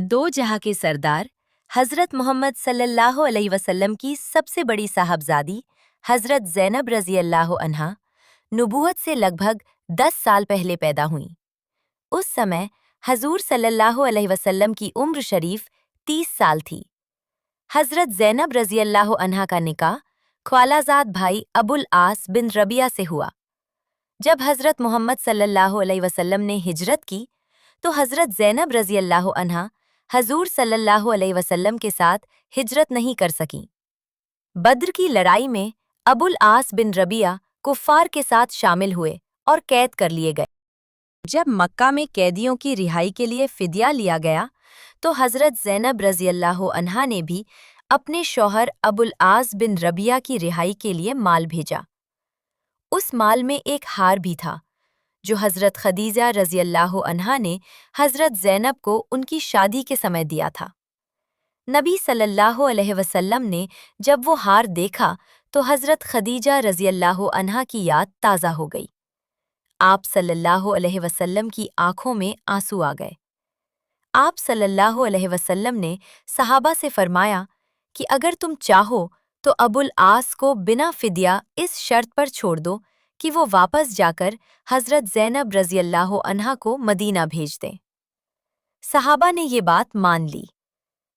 दो जहां के सरदार हज़रत मोहम्मद सल्लल्लाहु अलैहि वसल्लम की सबसे बड़ी साहबजादी हज़रत ज़ैनब रज़ी अल्लाह अन्हा नबूवत से लगभग 10 साल पहले पैदा हुईं। उस समय हजूर सल्लल्लाहु अलैहि वसल्लम की उम्र शरीफ 30 साल थी। हज़रत ज़ैनब रज़ी अल्लाह अन्हा का निकाह ख्वालाजाद भाई अबुल आस बिन रबिया से हुआ। जब हज़रत मोहम्मद सल्लल्लाहु अलैहि वसल्लम ने हिजरत की तो हज़रत ज़ैनब रज़ी अल्लाह अन्हा हजूर सल्लल्लाहु अलैहि वसल्लम के साथ हिजरत नहीं कर सकीं। बद्र की लड़ाई में अबुल आस बिन रबिया कुफ़ार के साथ शामिल हुए और कैद कर लिए गए। जब मक्का में कैदियों की रिहाई के लिए फिदिया लिया गया तो हज़रत ज़ैनब रज़ी अल्लाह अन्हा ने भी अपने शौहर अबुल आस बिन रबिया की रिहाई के लिए माल भेजा। उस माल में एक हार भी था जो हज़रत खदीजा रज़ी अल्लाह अन्हा ने हज़रत ज़ैनब को उनकी शादी के समय दिया था। नबी सल्लल्लाहु अलैहि वसल्लम ने जब वो हार देखा तो हज़रत खदीजा रज़ी अल्लाह अन्हा की याद ताज़ा हो गई। आप सल्लल्लाहु अलैहि वसल्लम की आंखों में आंसू आ गए। आप सल्लल्लाहु अलैहि वसल्लम ने सहाबा से फरमाया कि अगर तुम चाहो तो अबुल आस को बिना फिदिया इस शर्त पर छोड़ दो कि वो वापस जाकर हज़रत ज़ैनब रज़ी अल्लाह अन्हा को मदीना भेज दें। सहाबा ने ये बात मान ली।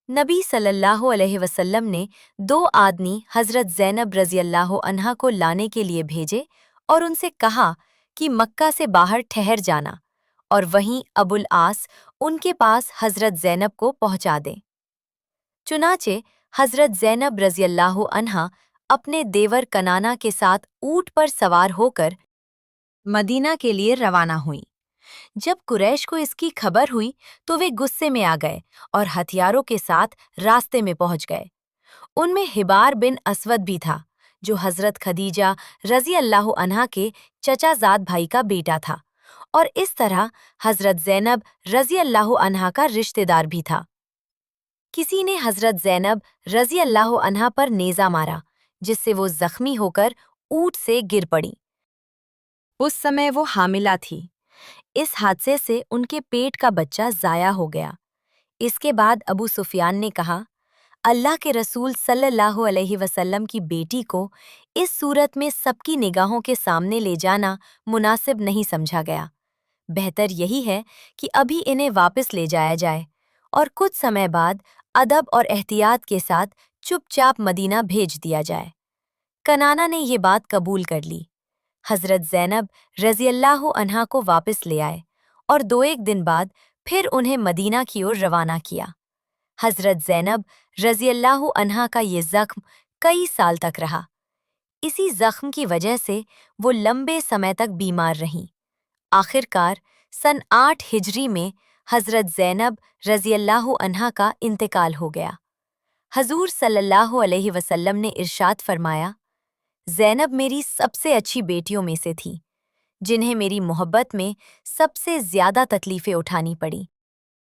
नबी सल्लल्लाहु अलैहि वसल्लम ने 2 आदमी हज़रत ज़ैनब रज़ी अल्लाह अन्हा को लाने के लिए भेजे और उनसे कहा कि मक्का से बाहर ठहर जाना और वहीं अबुल आस उनके पास हज़रत ज़ैनब को पहुंचा दें। चुनाचे हज़रत ज़ैनब रज़ी अल्लाह अन्हा अपने देवर कनाना के साथ ऊँट पर सवार होकर मदीना के लिए रवाना हुई। जब कुरैश को इसकी खबर हुई तो वे गुस्से में आ गए और हथियारों के साथ रास्ते में पहुंच गए। उनमें हिबार बिन असवद भी था जो हज़रत खदीजा रज़ी अल्लाह अन्हा के चचाजाद भाई का बेटा था और इस तरह हज़रत ज़ैनब रज़ी अल्लाह अन्हा का रिश्तेदार भी था। किसी ने हज़रत ज़ैनब रज़ी अल्लाह अन्हा पर नेज़ा मारा जिससे वो ज़ख्मी होकर ऊँट से गिर पड़ी। उस समय वो हामिला थी। इस हादसे से उनके पेट का बच्चा ज़ाया हो गया। इसके बाद अबू सुफियान ने कहा, अल्लाह के रसूल सल्लल्लाहु अलैहि वसल्लम की बेटी को इस सूरत में सबकी निगाहों के सामने ले जाना मुनासिब नहीं समझा गया। बेहतर यही है कि अभी इन्हें वापस ले जाया जाए और कुछ समय बाद अदब और एहतियात के साथ चुपचाप मदीना भेज दिया जाए। कनाना ने ये बात कबूल कर ली। हज़रत ज़ैनब रज़ी अल्लाह अन्हा को वापस ले आए और 2-1 दिन बाद फिर उन्हें मदीना की ओर रवाना किया। हज़रत ज़ैनब रज़ी अल्लाह अन्हा का ये ज़ख्म कई साल तक रहा। इसी ज़ख्म की वजह से वो लंबे समय तक बीमार रहीं। आखिरकार सन 8 हिजरी में हज़रत ज़ैनब रज़ी अल्लाह अन्हा का इंतकाल हो गया। हजूर सल्लल्लाहु अलैहि वसल्लम ने इरशाद फरमाया, ज़ैनब मेरी सबसे अच्छी बेटियों में से थी जिन्हें मेरी मोहब्बत में सबसे ज़्यादा तकलीफ़ें उठानी पड़ी।